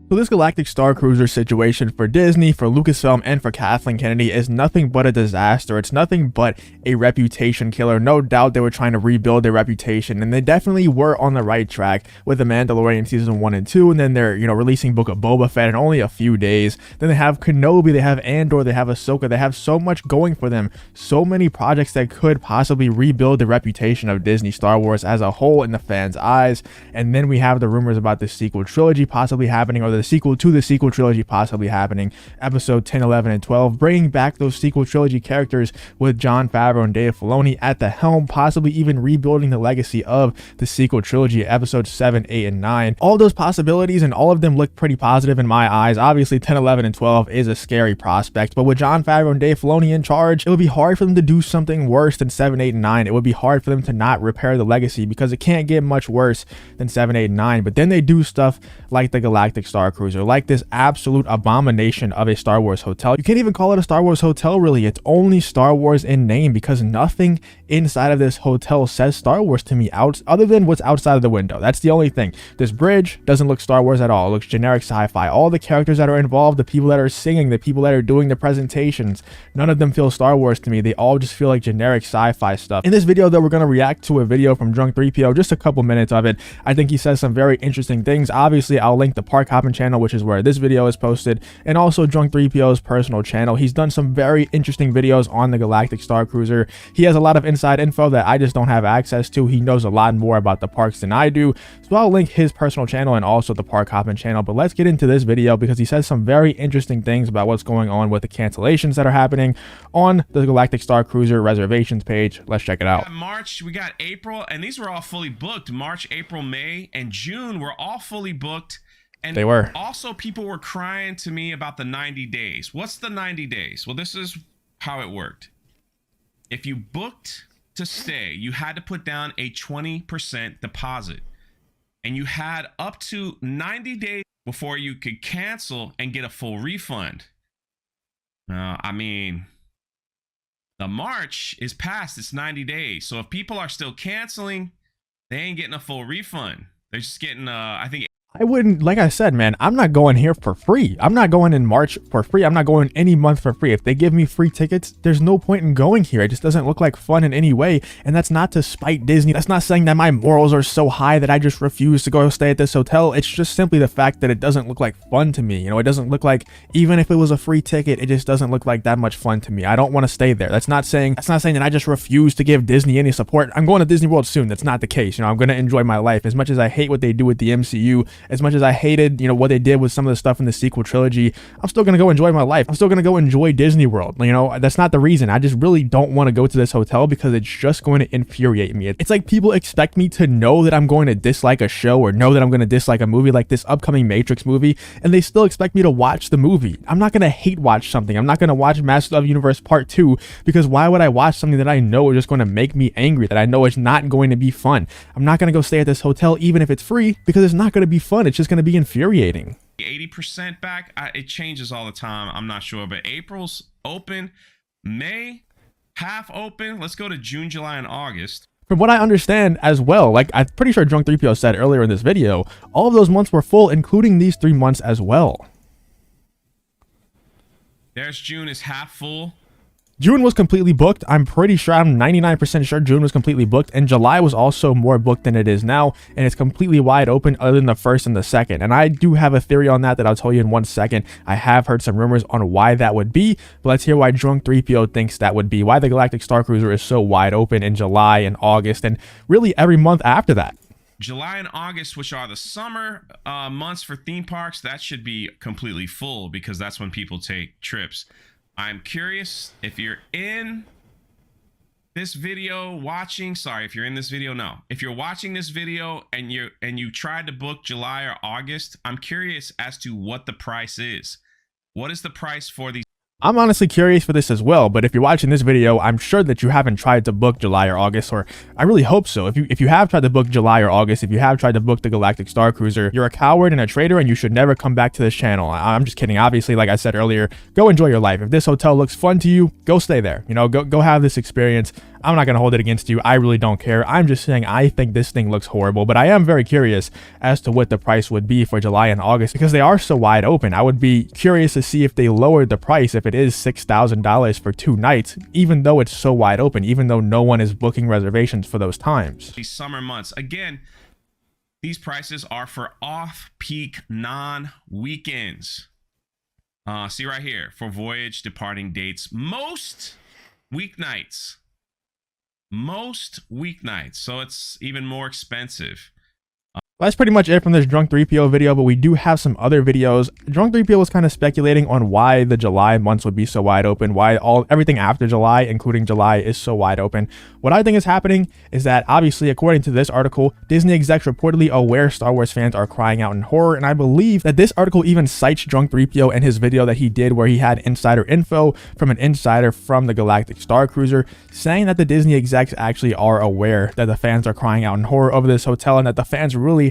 So this Galactic Starcruiser situation for Disney, for Lucasfilm, and for Kathleen Kennedy is nothing but a disaster. It's nothing but a reputation killer. No doubt they were trying to rebuild their reputation, and they definitely were on the right track with The Mandalorian Season 1 and 2, and then they're, releasing Book of Boba Fett in only a few days. Then they have Kenobi, they have Andor, they have Ahsoka. They have so much going for them. So many projects that could possibly rebuild the reputation of Disney Star Wars as a whole in the fans' eyes. And then we have the rumors about the sequel trilogy possibly happening, or the sequel to the sequel trilogy possibly happening, episode 10, 11, and 12, bringing back those sequel trilogy characters with Jon Favreau and Dave Filoni at the helm, possibly even rebuilding the legacy of the sequel trilogy, episodes 7, 8, and 9. All those possibilities, and all of them look pretty positive in my eyes. Obviously 10, 11, and 12 is a scary prospect, but with Jon Favreau and Dave Filoni in charge, it would be hard for them to do something worse than 7, 8, and 9. It would be hard for them to not repair the legacy, because it can't get much worse than 7, 8, and 9. But then they do stuff like the Galactic Starcruiser, like this absolute abomination of a Star Wars hotel. You can't even call it a Star Wars hotel, really. It's only Star Wars in name, because nothing inside of this hotel says Star Wars to me, other than what's outside of the window. That's the only thing. This bridge doesn't look Star Wars at all. It looks generic sci-fi. All the characters that are involved, the people that are singing, the people that are doing the presentations, none of them feel Star Wars to me. They all just feel like generic sci-fi stuff. In this video, though, we're going to react to a video from Drunk 3PO, just a couple minutes of it. I think he says some very interesting things. Obviously, I'll link the Park Hopping channel, which is where this video is posted, and also Drunk 3PO's personal channel. He's done some very interesting videos on the Galactic Starcruiser. He has a lot of inside info that I just don't have access to. He knows a lot more about the parks than I do, so I'll link his personal channel and also the Park Hopping channel. But let's get into this video, because he says some very interesting things about what's going on with the cancellations that are happening on the Galactic Starcruiser reservations page. Let's check it out. March, we got April, and these were all fully booked. March, April, May, and June were all fully booked. And they were. Also, people were crying to me about the 90 days. What's the 90 days? Well, this is how it worked. If you booked to stay, you had to put down a 20% deposit. And you had up to 90 days before you could cancel and get a full refund. I mean, the March is past its 90 days. So if people are still canceling, they ain't getting a full refund. They're just getting, I think... I wouldn't, like I said, man, I'm not going here for free. I'm not going in March for free. I'm not going any month for free. If they give me free tickets, there's no point in going here. It just doesn't look like fun in any way. And that's not to spite Disney. That's not saying that my morals are so high that I just refuse to go stay at this hotel. It's just simply the fact that it doesn't look like fun to me. It doesn't look like, even if it was a free ticket, it just doesn't look like that much fun to me. I don't want to stay there. That's not saying that I just refuse to give Disney any support. I'm going to Disney World soon. That's not the case. I'm going to enjoy my life. As much as I hate what they do with the MCU, as much as I hated, what they did with some of the stuff in the sequel trilogy, I'm still going to go enjoy my life. I'm still going to go enjoy Disney World. That's not the reason. I just really don't want to go to this hotel, because it's just going to infuriate me. It's like people expect me to know that I'm going to dislike a show, or know that I'm going to dislike a movie, like this upcoming Matrix movie, and they still expect me to watch the movie. I'm not going to hate watch something. I'm not going to watch Masters of the Universe Part 2, because why would I watch something that I know is just going to make me angry, that I know is not going to be fun? I'm not going to go stay at this hotel, even if it's free, because it's not going to be fun. It's just going to be infuriating. 80% back. It changes all the time. I'm not sure, but April's open, May half open. Let's go to June, July, and August. From what I understand as well, like I'm pretty sure Drunk 3PO said earlier in this video, all of those months were full, including these 3 months as well. There's June is half full. June was completely booked. I'm pretty sure, I'm 99% sure June was completely booked, and July was also more booked than it is now, and it's completely wide open other than the 1st and the 2nd. And I do have a theory on that I'll tell you in 1 second. I have heard some rumors on why that would be, but let's hear why Drunk 3PO thinks that would be, why the Galactic Starcruiser is so wide open in July and August, and really every month after that. July and August, which are the summer months for theme parks, that should be completely full, because that's when people take trips. I'm curious if you're in this video watching, sorry, if you're in this video, no. If you're watching this video and you tried to book July or August, I'm curious as to what the price is. What is the price for these? I'm honestly curious for this as well, but if you're watching this video, I'm sure that you haven't tried to book July or August, or I really hope so. If you have tried to book July or August, if you have tried to book the Galactic Starcruiser, you're a coward and a traitor, and you should never come back to this channel. I'm just kidding. Obviously, like I said earlier, go enjoy your life. If this hotel looks fun to you, go stay there. Go have this experience. I'm not going to hold it against you. I really don't care. I'm just saying I think this thing looks horrible, but I am very curious as to what the price would be for July and August because they are so wide open. I would be curious to see if they lowered the price, if it is $6,000 for 2 nights, even though it's so wide open, even though no one is booking reservations for those times. These summer months, again, these prices are for off-peak non-weekends. See right here, for voyage departing dates, most weeknights. So it's even more expensive. That's pretty much it from this Drunk 3PO video, but we do have some other videos. Drunk 3PO was kind of speculating on why the July months would be so wide open, why everything after July, including July, is so wide open. What I think is happening is that, obviously, according to this article, Disney execs reportedly aware Star Wars fans are crying out in horror, and I believe that this article even cites Drunk 3PO in his video that he did where he had insider info from an insider from the Galactic Starcruiser saying that the Disney execs actually are aware that the fans are crying out in horror over this hotel and that the fans really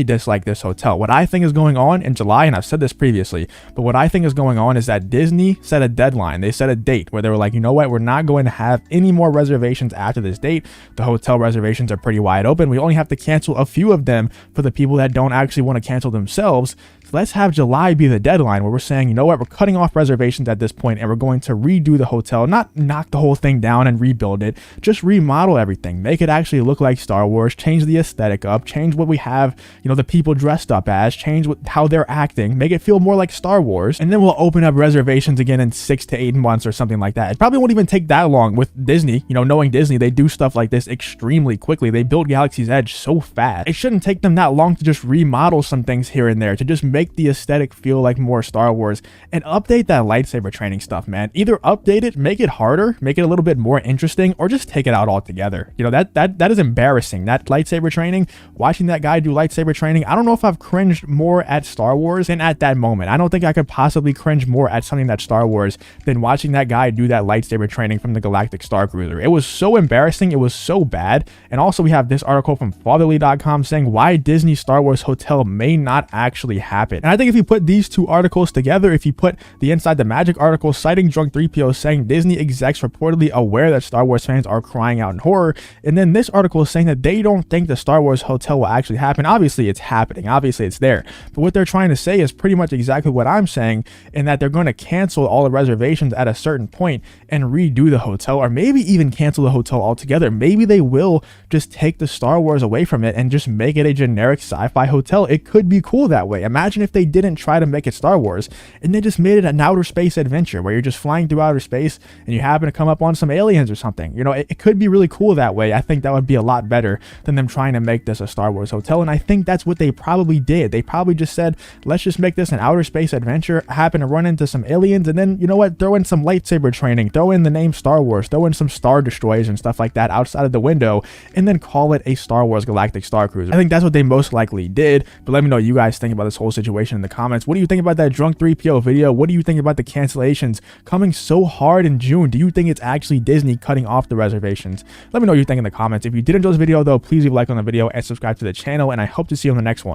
dislike this hotel. What I think is going on in July, and I've said this previously, but what I think is going on is that Disney set a deadline. They set a date where they were like, you know what, we're not going to have any more reservations after this date. The hotel reservations are pretty wide open. We only have to cancel a few of them for the people that don't actually want to cancel themselves. So let's have July be the deadline where we're saying, you know what, we're cutting off reservations at this point and we're going to redo the hotel, not knock the whole thing down and rebuild it, just remodel everything, make it actually look like Star Wars, change the aesthetic up, change what we have, you know, the people dressed up as, change how they're acting, make it feel more like Star Wars, and then we'll open up reservations again in 6 to 8 months or something like that. It probably won't even take that long with Disney. You know, knowing Disney, they do stuff like this extremely quickly. They build Galaxy's Edge so fast. It shouldn't take them that long to just remodel some things here and there, to just make the aesthetic feel like more Star Wars and update that lightsaber training stuff, man. Either update it, make it harder, make it a little bit more interesting, or just take it out altogether. You know, that is embarrassing. That lightsaber training, watching that guy do lightsaber training, I don't know if I've cringed more at Star Wars than at that moment. I don't think I could possibly cringe more at something that's Star Wars than watching that guy do that lightsaber training from the Galactic Starcruiser. It was so embarrassing. It was so bad. And also we have this article from fatherly.com saying why Disney Star Wars Hotel may not actually happen. And I think if you put these two articles together, if you put the Inside the Magic article citing Drunk 3PO saying Disney execs reportedly aware that Star Wars fans are crying out in horror, and then this article is saying that they don't think the Star Wars Hotel will actually happen. Obviously it's happening, obviously it's there, but what they're trying to say is pretty much exactly what I'm saying, in that they're going to cancel all the reservations at a certain point and redo the hotel, or maybe even cancel the hotel altogether. Maybe they will just take the Star Wars away from it and just make it a generic sci-fi hotel. It could be cool that way. Imagine if they didn't try to make it Star Wars and they just made it an outer space adventure where you're just flying through outer space and you happen to come up on some aliens or something. You know, it could be really cool that way. I think that would be a lot better than them trying to make this a Star Wars hotel, and I think that's what they probably did. They probably just said, let's just make this an outer space adventure, happen to run into some aliens, and then, you know what, throw in some lightsaber training, throw in the name Star Wars, throw in some Star Destroyers and stuff like that outside of the window, and then call it a Star Wars Galactic Starcruiser. I think that's what they most likely did, but let me know what you guys think about this whole situation in the comments. What do you think about that Drunk 3PO video? What do you think about the cancellations coming so hard in June? Do you think it's actually Disney cutting off the reservations? Let me know what you think in the comments. If you did enjoy this video though, please leave a like on the video and subscribe to the channel, and I hope to see you on the next one.